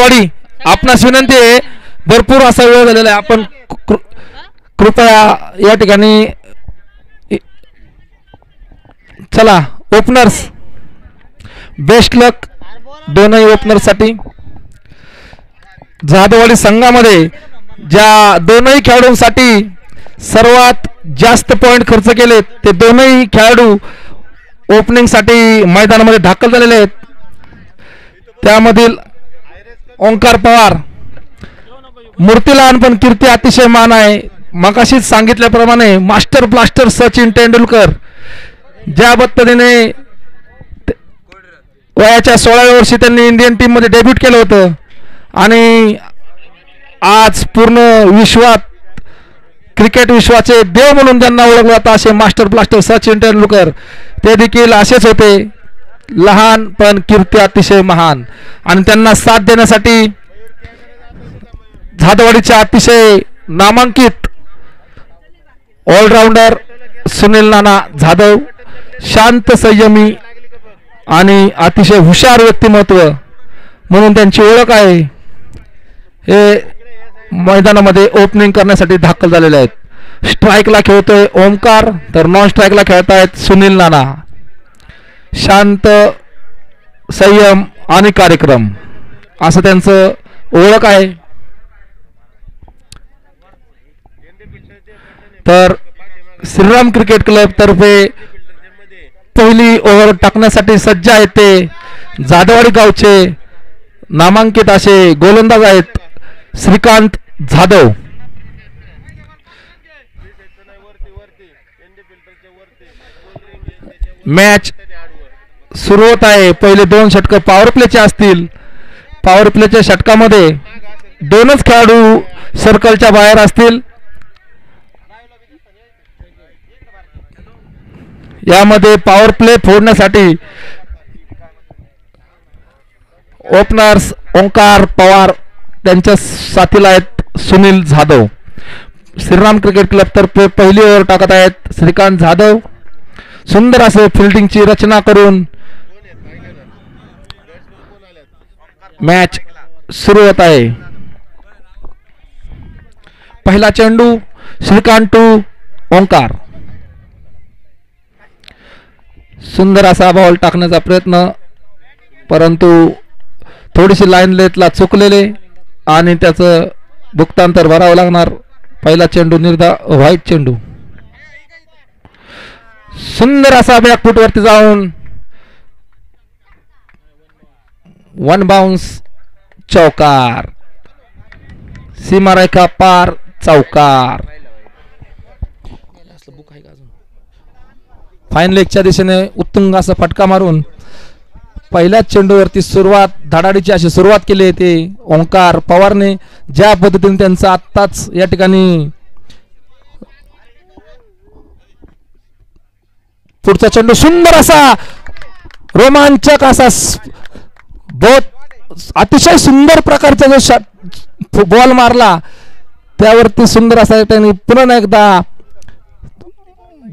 जाधववाडी आपणास विनंती आहे, भरपूर असा वेळ झालेला आहे, आपण कृपया या ठिकाणी चला. ओपनर्स बेस्ट लक दोनही ओपनर्ससाठी. जाधववाडी संघामध्ये ज्या दोनही खेळाडूंसाठी सर्वात जास्त पॉइंट खर्च केले ते दोनही खेळाडू ओपनिंगसाठी मैदानामध्ये दाखल झालेले आहेत. त्यामधील ओंकार पवार, मूर्ती लहान पण कीर्ती अतिशय मान आहे. मगाशीच सांगितल्याप्रमाणे मास्टर ब्लास्टर सचिन तेंडुलकर ज्या पद्धतीने वयाच्या 16व्या वर्षी त्यांनी इंडियन टीम मध्ये डेब्यूट केलं होतं आणि आज पूर्ण विश्वात क्रिकेट विश्वाचे देव म्हणून ज्यांना ओळखलं जातं असे मास्टर ब्लास्टर सचिन तेंडुलकर, ते देखील असेच होते, लहान पण कीर्ती अतिशय महान. आणि त्यांना साथ देण्यासाठी जाधववाडीच्या अतिशय नामांकित ऑलराऊंडर सुनील नाना जाधव, शांत संयमी आणि अतिशय हुशार व्यक्तिमत्व म्हणून त्यांची ओळख आहे, हे मैदानामध्ये ओपनिंग करण्यासाठी दाखल झालेले आहेत. स्ट्राईकला खेळतोय ओमकार, तर नॉन स्ट्राईकला खेळतायत सुनील नाना. शांत, संयम आणि कार्यक्रम असं त्यांचं ओळख आहे. तर श्रीराम क्रिकेट क्लब तर्फे पहिली ओव्हर टाकण्यासाठी सज्ज आहेत ते जाधववाडी गावचे नामांकित असे गोलंदाज आहेत श्रीकांत जाधव. मॅच सुरू होत आहे. पहिले 2 षटक पॉवर प्लेचे असतील. पॉवर प्लेच्या षटकामध्ये 2च खेळाडू सर्कलच्या बाहेर असतील. यामध्ये पॉवर प्ले फोडण्यासाठी ओपनर्स ओंकार पवार, त्यांच्या साथीला आहेत सुनील जाधव. श्रीराम क्रिकेट क्लब तर्फे पहिली ओव्हर टाकत आहेत श्रीकांत जाधव. सुंदर असे फिल्डिंगची रचना करून मॅच सुरू होत आहे. पहिला चेंडू श्रीकांत टू ओंकार. सुंदर असा बॉल टाकण्याचा प्रयत्न, परंतु थोडीशी लाईन लेथला चुकलेले आणि त्याचं भुक्तांतर भरावं लागणार. पहिला चेंडू व्हाईट चेंडू. सुंदर असा बॅकफूट वरती जाऊन 1 बाउन्स चौकार, सीमारेखा पार चौकार. फाईन लेगच्या दिशेने उत्तुंग असा फटका मारून पहिल्याच चेंडूवरती धडाडीची अशी सुरुवात केली आहे ते ओंकार पवारने. ज्या पद्धतीने त्यांचं आत्ताच या ठिकाणी पुढचा चेंडू सुंदर असा रोमांचक असा अतिशय सुंदर प्रकारचा जो बॉल मारला त्यावरती सुंदर असा त्यांनी पुन्हा एकदा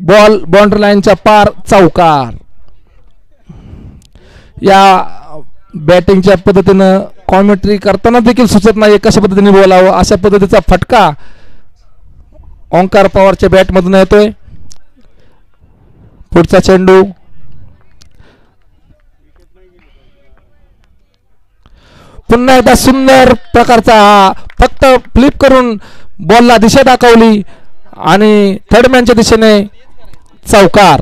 बॉल बाउंड्री लाईनच्या पार चौकार. या बॅटिंगच्या पद्धतीनं कॉमेंट्री करताना देखील सुचत नाही कशा पद्धतीने बोलावं. अशा पद्धतीचा फटका ओंकार पवारच्या बॅट मधून येतोय. पुढचा चेंडू पुन्हा एकदा सुंदर प्रकारचा फक्त फ्लिप करून बॉलला दिशा दाखवली आणि थर्डमॅनच्या दिशेने चौकार.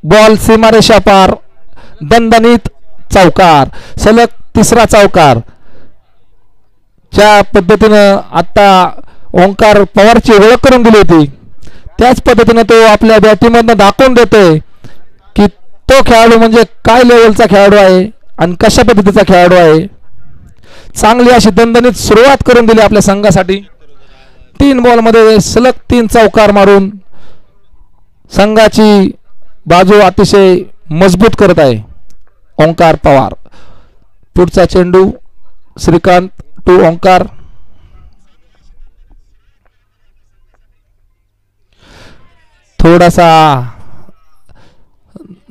बॉल सीमारेषा पार, दणदणीत चौकार, सलग 3रा चौकार. ज्या पद्धतीनं आता ओंकार पवारची ओळख करून दिली होती त्याच पद्धतीनं तो आपल्या बॅटिंगमधनं दाखवून देतोय की तो खेळाडू म्हणजे काय लेवलचा खेळाडू आहे आणि कशा पद्धतीचा खेळाडू आहे. चांगली अशी दणदणीत सुरुवात करून दिली आपल्या संघासाठी. 3 बॉलमध्ये सलग 3 चौकार मारून संघाची बाजू अतिशय मजबूत करत आहे ओंकार पवार. पुढचा चेंडू श्रीकांत टू ओंकार. थोडासा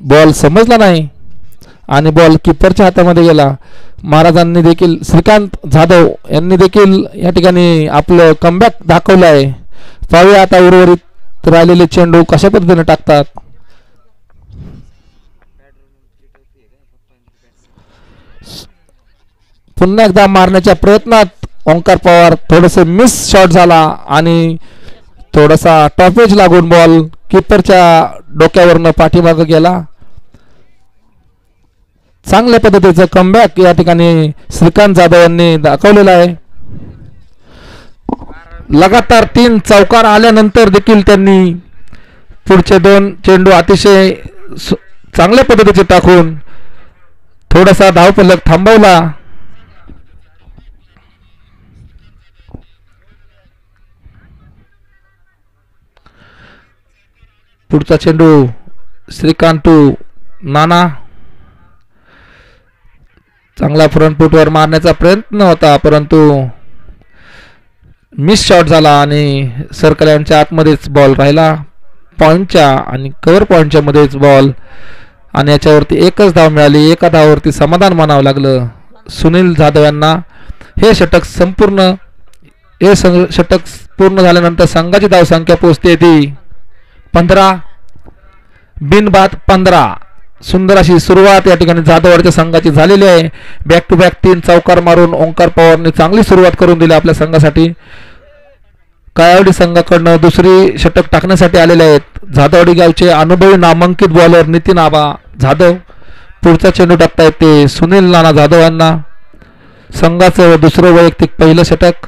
बॉल समजला नाही आणि बॉल किपरच्या हातामध्ये गेला. महाराजांनी देखील श्रीकांत जाधव यांनी देखील या ठिकाणी आपलं कमबॅक दाखवलं आहे. पाहूया आता उर्वरित राहिलेले चेंडू कशा पद्धतीने टाकतात. पुन्हा एकदा मारण्याच्या प्रयत्नात ओंकार पवार थोडंसं मिस शॉट झाला आणि थोडासा टॉपेज लागून बॉल किपरच्या डोक्यावरनं पाठीमागं गेला. चांगल्या पद्धतीचं कमबॅक या ठिकाणी श्रीकांत जाधव यांनी दाखवलेलं आहे. लगातार 3 चौकार आल्यानंतर देखील त्यांनी पुढचे 2 चेंडू अतिशय चांगल्या पद्धतीचे टाकून थोडासा धावफलक थांबवला. पुढचा चेंडू श्रीकांत नाना चांगला फ्रंट फुटवर मारण्याचा प्रयत्न होता परंतु मिस शॉट झाला आणि सर्कलांच्या आतमध्येच बॉल राहिला. पॉईंटच्या आणि कव्हर पॉईंटच्या मध्येच बॉल आणि याच्यावरती एकच धाव मिळाली. एका धावावरती समाधान मानावं लागलं सुनील जाधव यांना. हे षटक पूर्ण झाल्यानंतर संघाची धावसंख्या पोहोचते ती 15 बिनबाद 15. सुंदर अशी सुरुवात या ठिकाणी जाधववाडीच्या संघाची झालेली आहे. बॅक टू बॅक 3 चौकार मारून ओंकार पवारने चांगली सुरुवात करून दिली आपल्या संघासाठी. कायावडी संघाकडनं दुसरी षटक टाकण्यासाठी आलेले आहेत जाधववाडी गावचे अनुभवी नामांकित बॉलर नितीन आबा जाधव. पुढचा चेंडू टाकतायत ते सुनील नाना जाधव यांना. संघाचं दुसरं वैयक्तिक पहिलं षटक.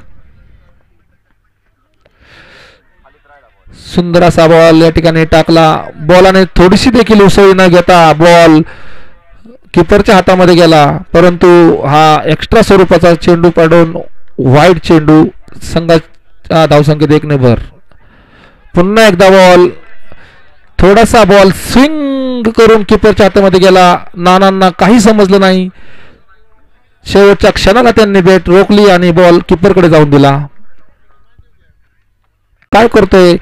सुंदर असा बॉल या ठिकाणी टाकला. बॉलाने थोडीशी देखील उसळी न घेता बॉल किपरच्या हातामध्ये गेला परंतु हा एक्स्ट्रा स्वरूपाचा चेंडू पडून वाईड चेंडू. संघाच्या धावसंख्येत 1 ने भर. पुन्हा एकदा बॉल थोडासा बॉल स्विंग करून किपरच्या हातामध्ये गेला. नानांना काही समजलं नाही. शेवटच्या क्षणाला त्यांनी बॅट रोखली आणि बॉल किपरकडे जाऊन दिला. काय करतोय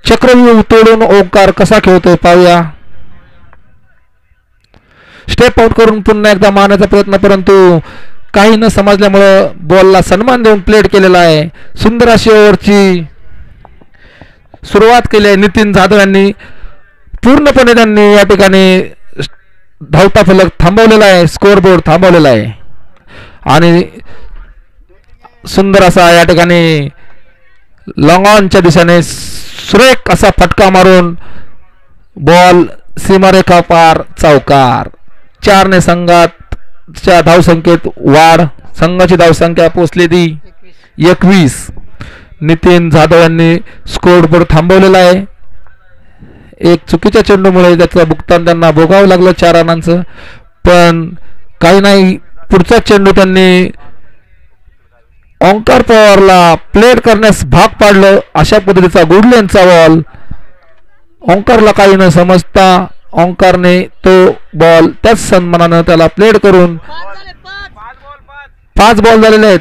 चक्रव्यूह तोडून ओंकार कसा खेळतोय पाहूया. स्टेप आउट करून पुन्हा एकदा मारण्याचा प्रयत्न परंतु काही न समजल्यामुळं बॉलला सन्मान देऊन प्लेट केलेला आहे. सुंदर अशी ओव्हरची सुरुवात केली आहे नितीन जाधव यांनी. पूर्णपणे त्यांनी या ठिकाणी धावता फलक थांबवलेला आहे. स्कोअरबोर्ड थांबवलेला आहे आणि सुंदर असा या ठिकाणी लॉंग ऑनच्या दिशेने सुरेख असा फटका मारून बॉल सीमारेखा पार चौकार. 4 ने संघाच्या धावसंख्येत वाढ. संघाची धावसंख्या पोहोचली ती 21. नितीन जाधव यांनी स्कोअरबोर्ड थांबवलेला आहे. एक चुकीच्या चेंडूमुळे त्याचं भुगतान त्यांना भोगावं लागलं 4 रनांचं. पण काही नाही पुढचा चेंडू त्यांनी ओंकार पवारला प्लेट करण्यास भाग पाडलं. अशा पद्धतीचा गुडलेनचा बॉल. ओंकारला काही न समजता ओंकारने तो बॉल त्याच सन्मानानं त्याला प्लेट करून 5 बॉल झालेले आहेत.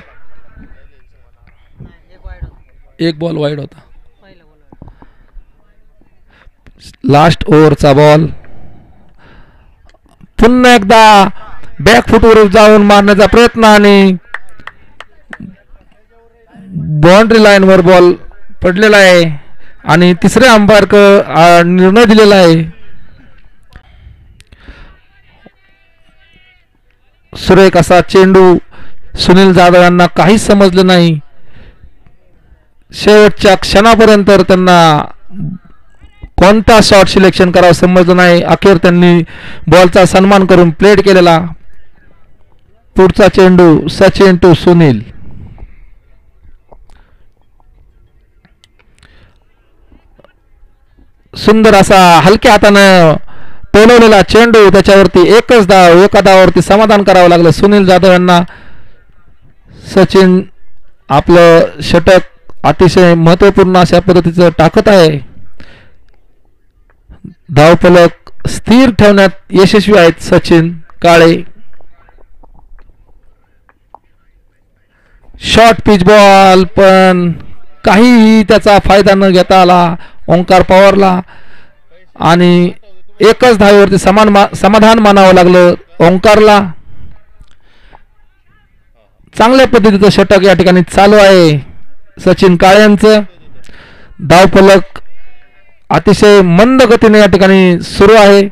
1 बॉल वाईड होता. लास्ट ओव्हरचा बॉल. पुन्हा एकदा बॅक फुटवर जाऊन मारण्याचा प्रयत्न आणि बाउंड्री लाईनवर बॉल पडलेला आहे आणि तिसऱ्या अंपायर निर्णय दिलेला आहे. सुरेख असा चेंडू. सुनील जाधव यांना काहीच समजलं नाही. शेवटच्या क्षणापर्यंत त्यांना कोणता शॉट सिलेक्शन करावं समजलं नाही. अखेर त्यांनी बॉलचा सन्मान करून प्लेट केलेला. पुढचा चेंडू सचिन टू सुनील. सुंदर असा हलक्या हातानं टोलवलेला चेंडू. त्याच्यावरती एकच धाव. एका धावावरती समाधान करावं लागलं सुनील जाधव यांना. सचिन आपलं षटक अतिशय महत्वपूर्ण अशा पद्धतीचं टाकत आहे. धावफलक स्थिर ठेवण्यात यशस्वी आहेत सचिन काळे. शॉर्ट पिच बॉल पण काहीही त्याचा फायदा न घेता आला ओंकार पवारला आणि एकच धावेवरती समाधान मानावं लागलं ओंकारला. चांगल्या पद्धतीचं षटक या ठिकाणी चालू आहे सचिन काळेंचं. धावफलक अतिशय मंद गतीने या ठिकाणी सुरू आहे.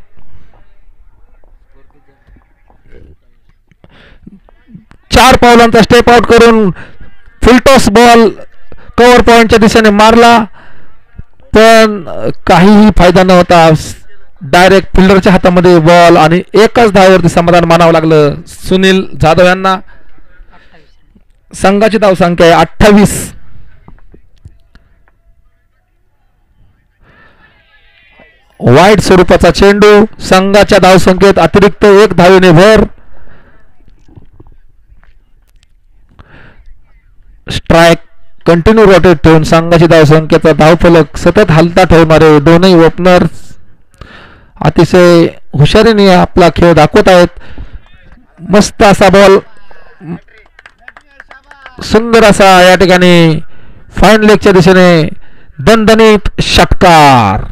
चार पावलांचा स्टेप आउट करून फुलटॉस बॉल कव्हर पॉइंटच्या दिशेने मारला, पण काहीही फायदा नव्हता. डायरेक्ट फिल्डरच्या हातामध्ये बॉल आणि एकाच धावेवरती समाधान मानावं लागलं सुनील जाधव यांना. संघाची धावसंख्या आहे 28. वाईट स्वरूपाचा चेंडू. संघाच्या धावसंख्येत अतिरिक्त 1 धावेने भर. स्ट्राइक कंटिन्यू रोटेट ठेवून संघाची धावसंख्येचा धावफलक सतत हलता ठेवणारे दोनही ओपनर्स अतिशय हुशारीने आपला खेळ दाखवत आहेत. मस्त असा बॉल, सुंदर असा या ठिकाणी फाईन लेगच्या दिशेने दणदणीत षटकार.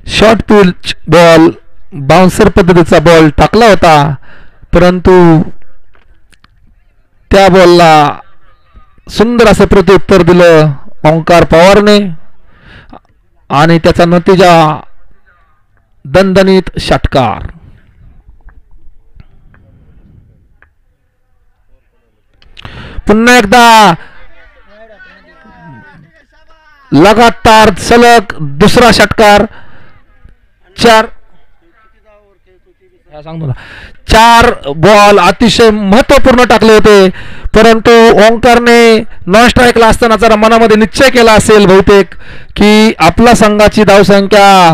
शॉर्ट पिच बॉल, बाउन्सर पद्धतीचा बॉल टाकला होता, परंतु त्या बॉलला सुंदर असं प्रत्युत्तर दिलं ओंकार पवारने आणि त्याचा नतीजा दणदणीत षटकार. पुन्हा एकदा लगातार सलग दुसरा षटकार. चार बॉल अतिशय महत्वपूर्ण टाकले होते, परंतु ओंकारने नॉन स्ट्राईकला असताना जरा मनामध्ये निश्चय केला असेल बहुतेक की आपला संघाची धावसंख्या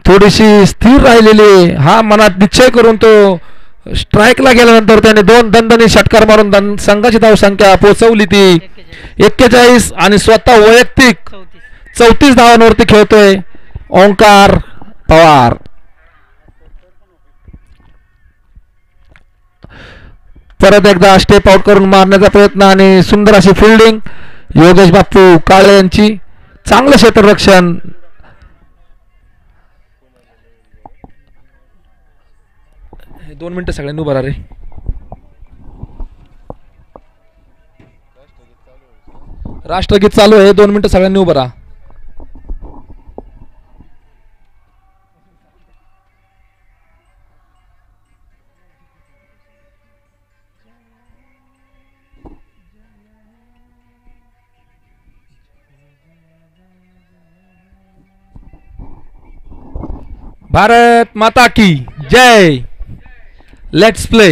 थोडीशी स्थिर राहिलेली. हा मनात निश्चय करून तो स्ट्राईकला गेल्यानंतर त्याने 2 दणदणी षटकार मारून संघाची धावसंख्या पोहोचवली ती 41 आणि स्वतः वैयक्तिक 34 धावांवरती खेळतोय ओंकार पवार. परत एकदा स्टेप आउट करून मारण्याचा प्रयत्न आणि सुंदर अशी फिल्डिंग योगेश बापू काळे यांची. चांगलं क्षेत्ररक्षण. हे 2 मिनिटं सगळ्यांनी उभा रे. राष्ट्रगीत चालू आहे, 2 मिनिटं सगळ्यांनी उभा राहा. भारत माता की जय. Let's play.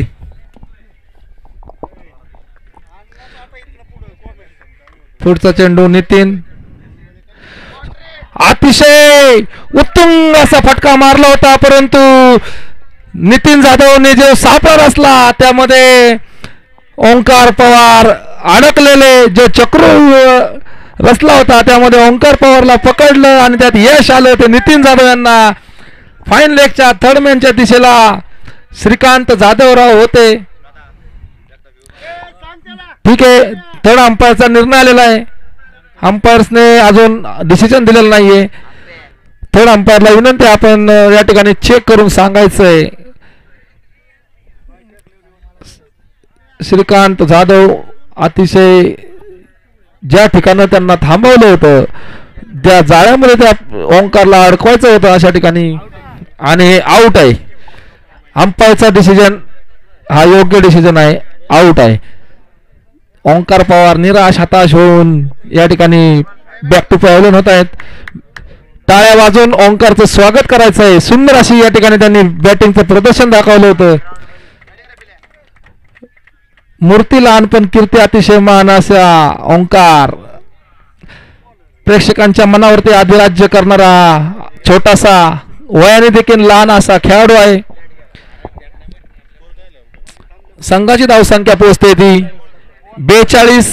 पुढचा चेंडू नितीन. अतिशय उत्तुंग असा फटका मारला होता, परंतु नितीन जाधवने जो सापळा रचला त्यामध्ये ओंकार पवार अडकलेले जे चक्र रचला होता त्यामध्ये ओंकार पवारला पकडलं आणि त्यात यश आलं. ते नितीन जाधव यांना फाईन लेगच्या थर्डमॅनच्या दिशेला श्रीकांत जाधवराव होते. ठीक आहे, थर्ड अंपायरचा निर्णय आलेला आहे. अंपायर्सने अजून डिसिजन दिलेलं नाहीये. थर्ड अंपायरला विनंती आपण या ठिकाणी चेक करून सांगायचंय. श्रीकांत जाधव अतिशय ज्या ठिकाणी त्यांना थांबवलं होतं त्या जाळ्यामध्ये त्या ओंकारला अडकवायचं होतं अशा ठिकाणी आणि हे आउट आहे. अंपायरचा डिसिजन हा योग्य डिसिजन आहे, आउट आहे. ओंकार पवार निराश हताश होऊन या ठिकाणी बॅक टू पॅव्हलियन होत आहेत. टाळ्या वाजवून ओंकारचं स्वागत करायचं आहे. सुंदर अशी या ठिकाणी त्यांनी बॅटिंगचं प्रदर्शन दाखवलं होतं. मूर्ती लहान पण कीर्ती अतिशय महान असा ओंकार प्रेक्षकांच्या मनावरती अधिराज्य करणारा छोटासा वयाने देखील लहान असा खेळाडू आहे. संघाची धावसंख्या पोहोचते ती 42.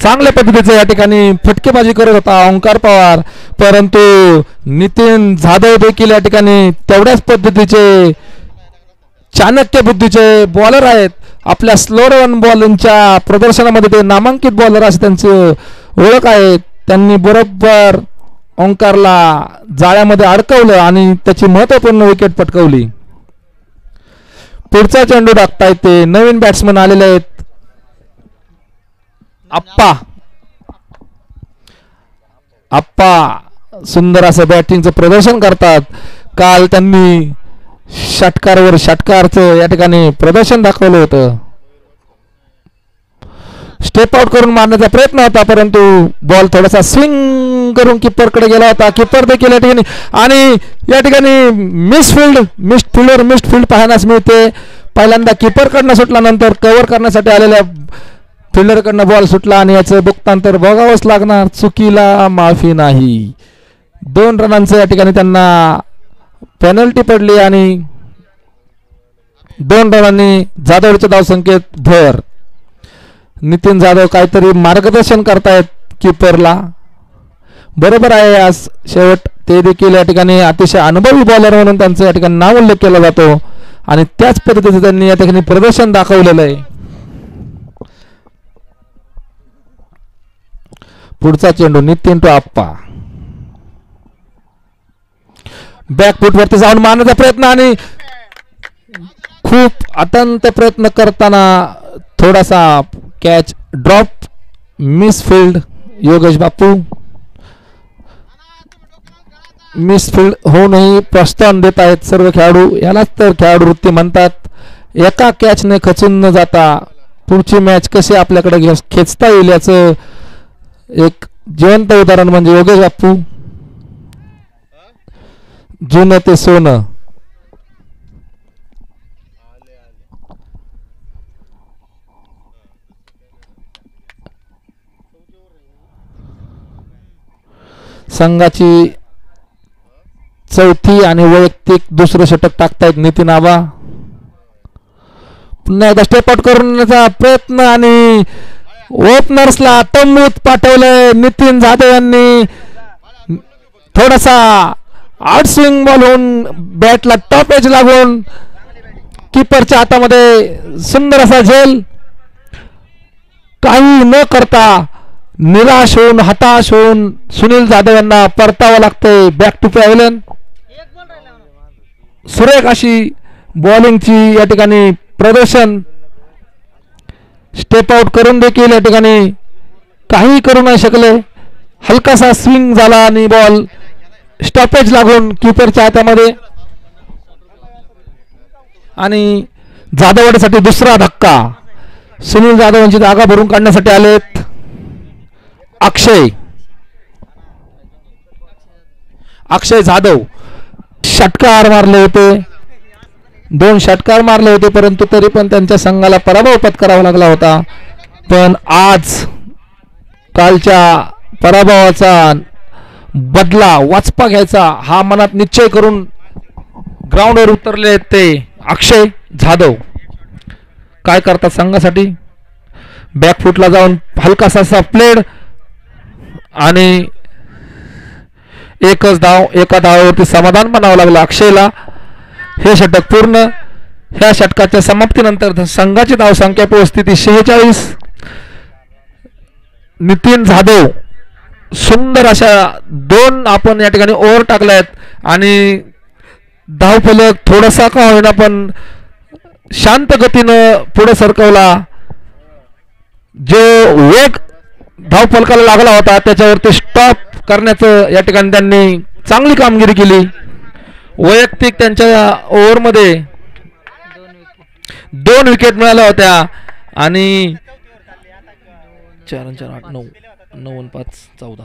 चांगल्या पद्धतीचं या ठिकाणी फटकेबाजी करत होता ओंकार पवार, परंतु नितीन जाधव देखील या ठिकाणी तेवढ्याच पद्धतीचे चाणक्य बुद्धीचे बॉलर आहेत. आपल्या स्लो रन बॉलिंगच्या प्रदर्शनामध्ये ते नामांकित बॉलर असे त्यांची ओळख आहे. त्यांनी बरोबर ओंकारला जाळ्यामध्ये अडकवलं आणि त्याची महत्त्वपूर्ण विकेट पटकावली. पुढचा चेंडू टाकतायत ते नवीन बॅट्समन आलेले आहेत आप्पा सुंदर असं बॅटिंगचं प्रदर्शन करतात. काल त्यांनी षटकारवर षटकारचं या ठिकाणी प्रदर्शन दाखवलं होतं. स्टेप आउट करून मारण्याचा प्रयत्न होता परंतु बॉल थोडासा स्विंग करून किपरकडे गेला होता. किपर देखील या ठिकाणी आणि या ठिकाणी मिस्ड फील्ड पाहण्यास मिळते. पहिल्यांदा किपरकडनं सुटला नंतर कव्हर करण्यासाठी आलेल्या फिल्डरकडनं बॉल सुटला आणि याचं बुक्तांतर बघावंच लागणार. चुकीला माफी नाही. 2 रनांचं या ठिकाणी त्यांना पेनल्टी पडली आणि 2 रनांनी जाधवच्या धावसंख्येत भर. नितीन जाधव काहीतरी मार्गदर्शन करतायत किपरला. बरोबर आहे. आज शेवट ते देखील या ठिकाणी अतिशय अनुभवी बॉलर म्हणून त्यांचं या ठिकाणी नाव उल्लेख केला जातो आणि त्याच पद्धतीचं त्यांनी या ठिकाणी प्रदर्शन दाखवलेलं आहे. पुढचा चेंडू नितीन टू आप्पा. बॅकफूट वरती जाऊन मारण्याचा प्रयत्न आणि खूप अत्यंत प्रयत्न करताना थोडासा कॅच ड्रॉप मिसफील्ड. योगेश बापू मिसफील्ड होऊनही प्रोत्साहन देत आहेत सर्व खेळाडू. यालाच तर खेळाडू वृत्ती म्हणतात. एका कॅचने खचून न जाता पुढची मॅच कशी आपल्याकडे खेचता येईल याचं एक जिवंत उदाहरण म्हणजे योगेश बापू. जुनं ते सोनं. संघाची चौथी आणि वैयक्तिक दुसरं षटक टाकतायत नितीन आबा. पुन्हा एकदा स्टेप आउट करण्याचा प्रयत्न आणि ओपनर्सला तंबूत पाठवलंय. नितीन जाधव यांनी थोडासा आउट स्विंग बॉल होऊन बॅटला टॉप एज लागून किपरच्या हातामध्ये सुंदर असा झेल. काही न करता निराश होऊन हताश होऊन सुनील जाधव यांना परतावं लागतंय बॅक टू पॅव्हलियन. सुरेख अशी बॉलिंगची या ठिकाणी प्रदर्शन. स्टेप आउट करून देखील या ठिकाणी काही करू नाही शकले. हलकासा स्विंग झाला आणि बॉल स्टॉपेज लागून किपरच्या हातामध्ये आणि जाधववाडीसाठी दुसरा धक्का. सुनील जाधव यांची जागा भरून काढण्यासाठी आलेत अक्षय जाधव. षटकार मारले होते. 2 षटकार मारले होते परंतु तरी पण त्यांच्या संघाला पराभव पत्करावा लागला होता. पण आज कालच्या पराभवाचा बदला वाचपा घ्यायचा हा मनात निश्चय करून ग्राउंडवर उतरले ते अक्षय जाधव. काय करतात संघासाठी. बॅकफुटला जाऊन हलकासा प्लेड आणि एकच धाव. एका धावावरती समाधान म्हणावं लागलं अक्षयला. हे षटक पूर्ण. ह्या षटकाच्या समाप्तीनंतर संघाची धावसंख्या पोहोचते ती 46. नितीन जाधव सुंदर अशा 2 आपण या ठिकाणी ओव्हर टाकल्यात आणि धावफलक थोडासा का होईना पण शांत गतीनं पुढे सरकवला. जो वेग धावफलकाला लागला होता त्याच्यावरती स्टॉप करण्याचं या ठिकाणी त्यांनी चांगली कामगिरी केली. वैयक्तिक त्यांच्या ओव्हरमध्ये 2 विकेट मिळाल्या होत्या आणि 4 8 9 9 5 14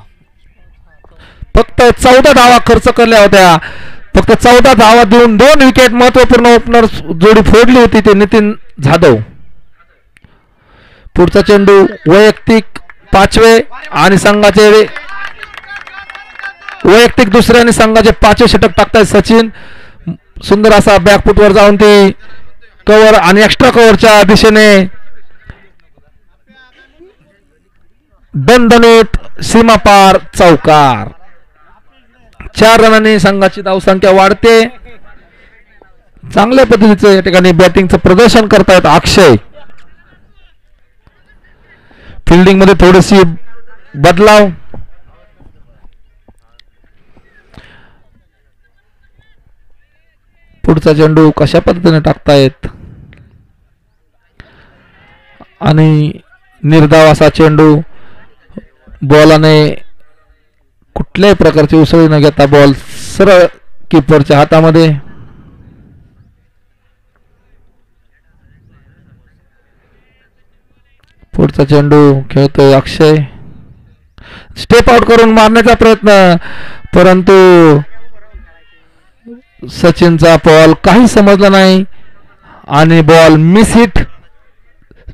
फक्त 14 धावा खर्च केल्या होत्या. फक्त 14 धावा देऊन 2 विकेट महत्वपूर्ण ओपनर जोडी फोडली होती ते नितीन जाधव. पुढचा चेंडू वैयक्तिक 5वे आणि संघाचे वैयक्तिक दुसरे आणि संघाचे 5वे षटक टाकतायत सचिन. सुंदर असा बॅकफुटवर जाऊन ते कव्हर आणि एक्स्ट्रा कव्हरच्या दिशेने दणदणीत सीमापार चौकार. 4 रनांनी संघाची धावसंख्या वाढते. चांगल्या पद्धतीचं या ठिकाणी बॅटिंगचं प्रदर्शन करतायत अक्षय. फिल्डिंग मध्ये थोडीशी बदलाव. पुढचा चेंडू कशा पद्धतीने टाकतायत आणि निर्धाव असा चेंडू बॉलाने कुठल्याही प्रकारची उसळी न घेता बॉल सरळ कीपरच्या हातामध्ये. पुढचा चेंडू खेळतोय अक्षय. स्टेप आउट करून मारण्याचा प्रयत्न, परंतु सचिनचा बॉल काही समजला नाही आणि बॉल मिस हिट.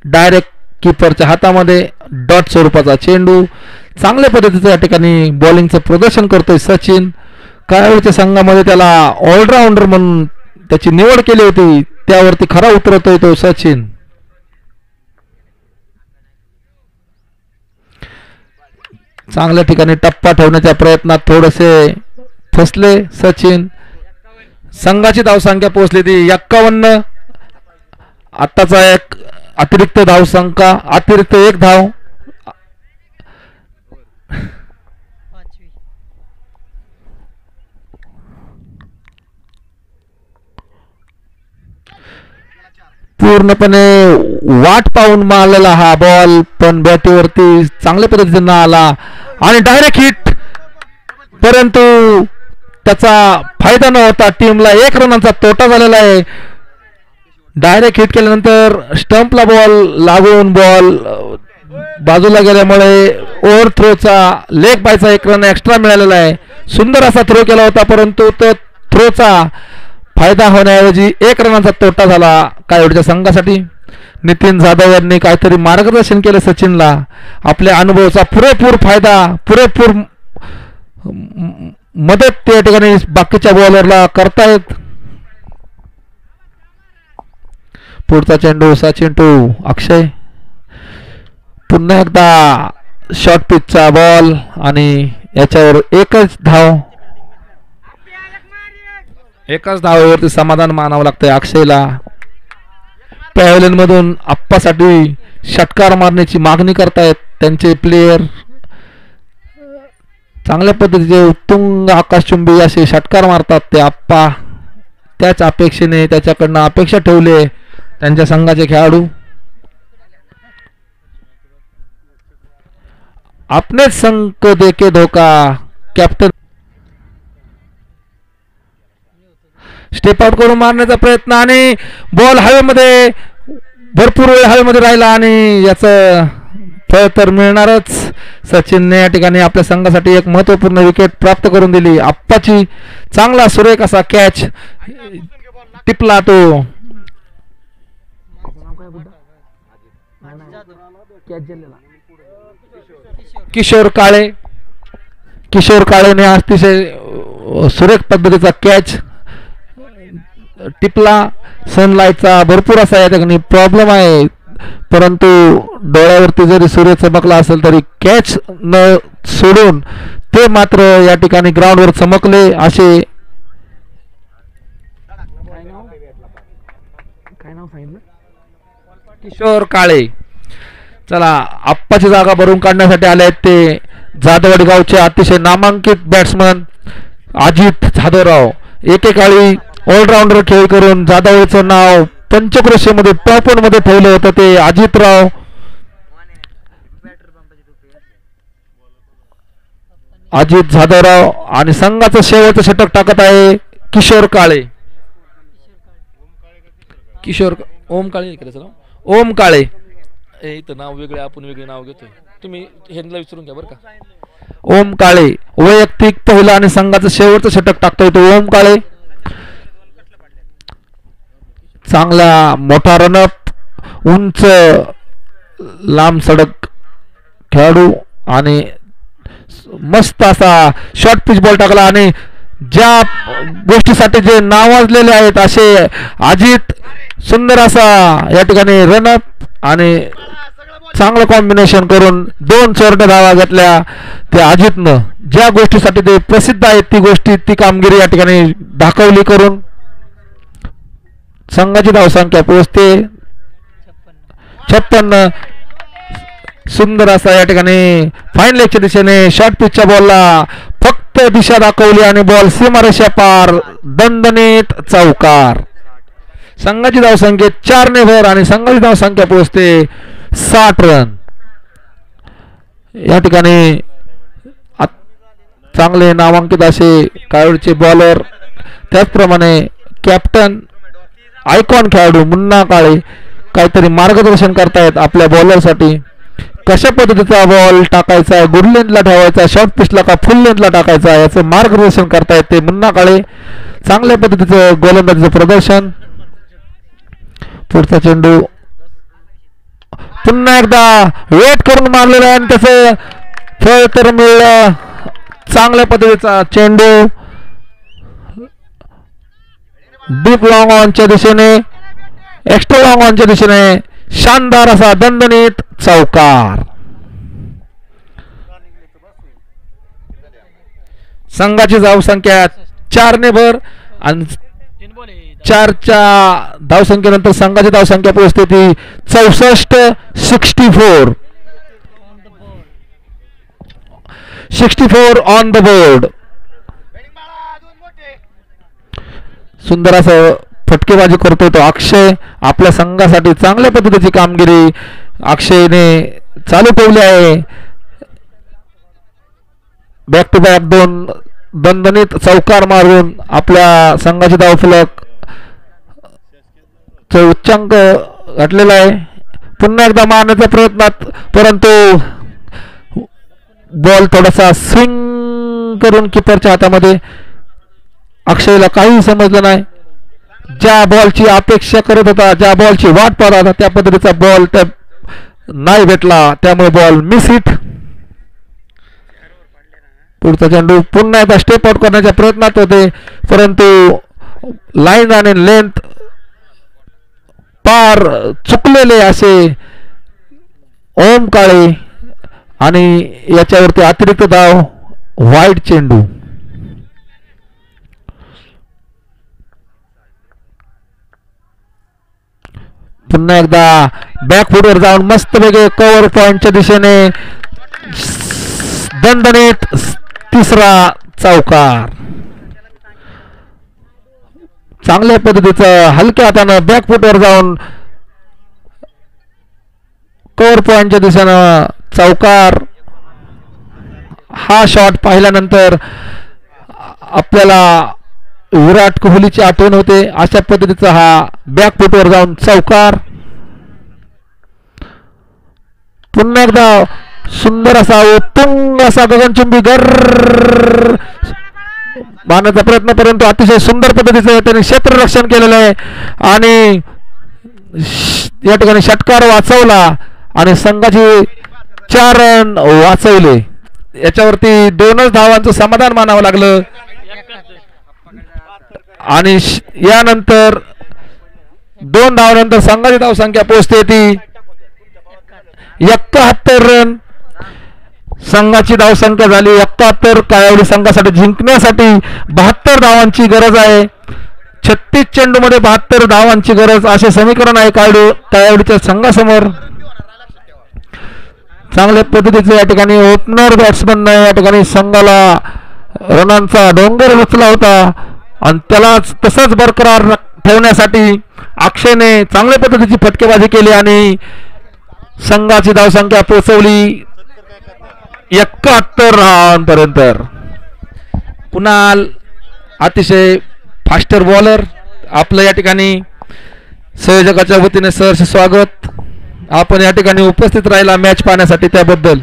डायरेक्ट कीपरच्या हातामध्ये डॉट स्वरूपाचा चेंडू. चांगल्या पद्धतीचं या ठिकाणी बॉलिंगचं प्रदर्शन करतोय सचिन. काळाच्या संघामध्ये त्याला ऑलराऊंडर म्हणून त्याची निवड केली होती, त्यावरती खरा उतरतोय तो सचिन. चांगल्या ठिकाणी टप्पा ठेवण्याच्या प्रयत्नात थोडेसे फसले सचिन. संघाची धावसंख्या पोहोचली ती 51. आत्ताचा एक अतिरिक्त धावसंख्या, अतिरिक्त एक धाव. पूर्णपणे वाट पाहून मारलेला हा बॉल, पण बॅटीवरती चांगल्या पद्धतीने आला आणि डायरेक्ट हिट, परंतु त्याचा फायदा न होता. टीमला 1 रनांचा तोटा झालेला आहे. डायरेक्ट हिट केल्यानंतर स्टंपला बॉल लागून बॉल बाजूला गेल्यामुळे ओव्हर थ्रोचा लेग बायचा 1 रन एक्स्ट्रा मिळालेला आहे. सुंदर असा थ्रो केला होता, परंतु तो थ्रोचा फायदा होण्याऐवजी 1 रनाचा तोटा झाला कायोडच्या संघासाठी. नितीन जाधव यांनी काहीतरी मार्गदर्शन केलं सचिनला. आपल्या अनुभवाचा पुरेपूर फायदा, पुरेपूर मदत त्या ठिकाणी बाकीच्या बॉलरला करतायत. पुढचा चेंडू सचिन टू अक्षय. पुन्हा एकदा शॉर्ट पिचचा बॉल आणि याच्यावर एकच धावावरती समाधान मानावं लागतंय अक्षयला. पॅव्हलियन मधून आप्पासाठी षटकार मारण्याची मागणी करतायत त्यांचे प्लेयर. चांगल्या पद्धतीचे उत्तुंग आकाशचुंबी असे षटकार मारतात ते आप्पा. त्याच अपेक्षेने त्याच्याकडनं अपेक्षा ठेवले त्यांच्या संघाचे खेळाडू. आपनेच संघ देके धोका. कॅप्टन स्टेप आउट करून मारण्याचा प्रयत्न आणि बॉल हवेमध्ये, भरपूर वेळ हवेमध्ये राहिला आणि याचं फळ तर मिळणारच. सचिनने या ठिकाणी आपल्या संघासाठी एक महत्त्वपूर्ण विकेट प्राप्त करून दिली. आप्पाची चांगला सुरेख असा कॅच टिपला तो. किशोर काळेने अतिशय सुरेख पद्धतीचा कॅच टिपला. सनलाईटचा भरपूर असा या ठिकाणी प्रॉब्लेम आहे, परंतु डोळ्यावरती जरी सूर्य चमकला असेल तरी कॅच न सोडून ते मात्र या ठिकाणी ग्राउंडवर चमकले. असे किशोर काळे. चला, आप्पाची जागा भरून काढण्यासाठी आले आहेत ते जाधववाडी गावचे अतिशय नामांकित बॅट्समन अजित जाधवराव. एकेकाळी ऑलराऊंडर खेळ करून जाधवचं नाव पंचक्रोशीमध्ये टॉप 1 मध्ये ठेवलं होतं ते अजितराव. अजित जाधवराव आणि संघाचं शेवटचं षटक टाकत आहे किशोर काळे. ओम काळे. इथं नाव वेगळे, आपण वेगळे नाव घेतोय. तुम्ही ह्यांना विचारून घ्या बरं का. ओम काळे वैयक्तिक पहिलं आणि संघाचं शेवटचं षटक टाकतोय तो ओम काळे. चांगला मोठा रनअप, उंच लांब सडक खेळाडू आणि मस्त असा शॉर्ट पिच बॉल टाकला. आणि ज्या गोष्टीसाठी जे नावाजलेले आहेत असे अजित, सुंदर असा या ठिकाणी रनअप आणि चांगलं कॉम्बिनेशन करून 2 चौरट्या धावा घेतल्या त्या अजितनं. ज्या गोष्टीसाठी ते प्रसिद्ध आहेत ती कामगिरी या ठिकाणी दाखवली करून संघाची धावसंख्या पोहोचते 56. सुंदर असा या ठिकाणी फाईन लेगच्या दिशेने शॉर्ट पिचच्या बॉलला फक्त योग्य दिशा दाखवली आणि बॉल सीमारेषा पार, दणदणीत चौकार. संघाची धावसंख्या 4 ने भर आणि संघाची धावसंख्या पोहोचते 60 रन. या ठिकाणी चांगले नामांकित असे काळूचे बॉलर, त्याचप्रमाणे कॅप्टन आयकॉन खेळाडू मुन्ना काळे काहीतरी मार्गदर्शन करतायत आपल्या बॉलरसाठी. कशा पद्धतीचा बॉल टाकायचा, गुड लेंथला ठेवायचा, शॉर्ट पिचला का फुल लेंथला टाकायचा, याचं मार्गदर्शन करतायत ते मुन्ना काळे. चांगल्या पद्धतीचं गोलंदाजीचं प्रदर्शन. पुढचा चेंडू पुन्हा एकदा वेट करून मारलेला आहे आणि त्याचं फळ तर मिळलं. चांगल्या पद्धतीचा चेंडू डीप लॉंग ऑनच्या दिशेने, एक्स्ट्रा लॉंग ऑनच्या दिशेने, शानदार असा दणदणीत चौकार. संघाची धावसंख्या 4 ने भर आणि 4च्या धावसंख्येनंतर संघाची धावसंख्या पोहोचते ती 64 ऑन द बोर्ड. सुंदर असं फटकेबाजी करतोय तो अक्षय. आपल्या संघासाठी चांगल्या पद्धतीची कामगिरी अक्षयने चालू ठेवली आहे. बॅक टू बॅक 2 दणदणीत चौकार मारून आपल्या संघाची धावफलक उच्चांक गाठलेला आहे. पुन्हा एकदा मारण्याचा प्रयत्नात, परंतु बॉल थोडासा स्विंग करून किपरच्या हातामध्ये. अक्षयला काही समजलं नाही. ज्या बॉलची अपेक्षा करत होता, ज्या बॉलची वाट पाहत होता, त्या पद्धतीचा बॉल त्या नाही भेटला, त्यामुळे बॉल मिस हिट. पुढचा चेंडू पुन्हा एकदा स्टेप आउट करण्याच्या प्रयत्नात होते, परंतु लाईन आणि लेंथ पार चुकलेले असे ओम काळे आणि याच्यावरती अतिरिक्त धाव, वाईड चेंडू. पुन्हा एकदा बॅक फुटवर जाऊन मस्त वेगळे कव्हर पॉइंटच्या दिशेने दणदणीत 3रा चौकार. चांगल्या पद्धतीचं हलक्या हातानं बॅक फुटवर जाऊन कव्हर पॉइंटच्या दिशेनं चौकार. हा शॉट पाहिल्यानंतर आपल्याला विराट कोहलीची आठवण होते. अशा पद्धतीचा हा बॅक फुटवर जाऊन चौकार. पुन्हा एकदा सुंदर असा उत्तुंग असा गगनचुंबी गर मारण्याचा प्रयत्न, परंतु अतिशय सुंदर पद्धतीचं त्यांनी क्षेत्ररक्षण केलेलं आहे आणि या ठिकाणी षटकार वाचवला आणि संघाची 4 रन वाचवले. याच्यावरती 2च धावांचं समाधान मानावं लागलं आणि यानंतर 2 धावानंतर संघाची धावसंख्या पोहोचते ती 71 रन. संघाची धावसंख्या झाली 71. काळवडी संघासाठी जिंकण्यासाठी 72 धावांची गरज आहे. 36 चेंडूमध्ये 72 धावांची गरज, असे समीकरण आहे काळवडीच्या संघासमोर. चांगल्या पद्धतीचे या ठिकाणी ओपनर बॅट्समन या ठिकाणी संघाला रनांचा डोंगर उचला होता आणि त्याला तसंच बरकरार ठेवण्यासाठी अक्षयने चांगल्या पद्धतीची फटकेबाजी केली आणि संघाची धावसंख्या पोहोचवली 71 रनांपर्यंत. कुणाल अतिशय फास्टर बॉलर, आपलं या ठिकाणी संयोजकाच्या वतीने सहर्ष स्वागत. आपण या ठिकाणी उपस्थित राहिला मॅच पाहण्यासाठी, त्याबद्दल.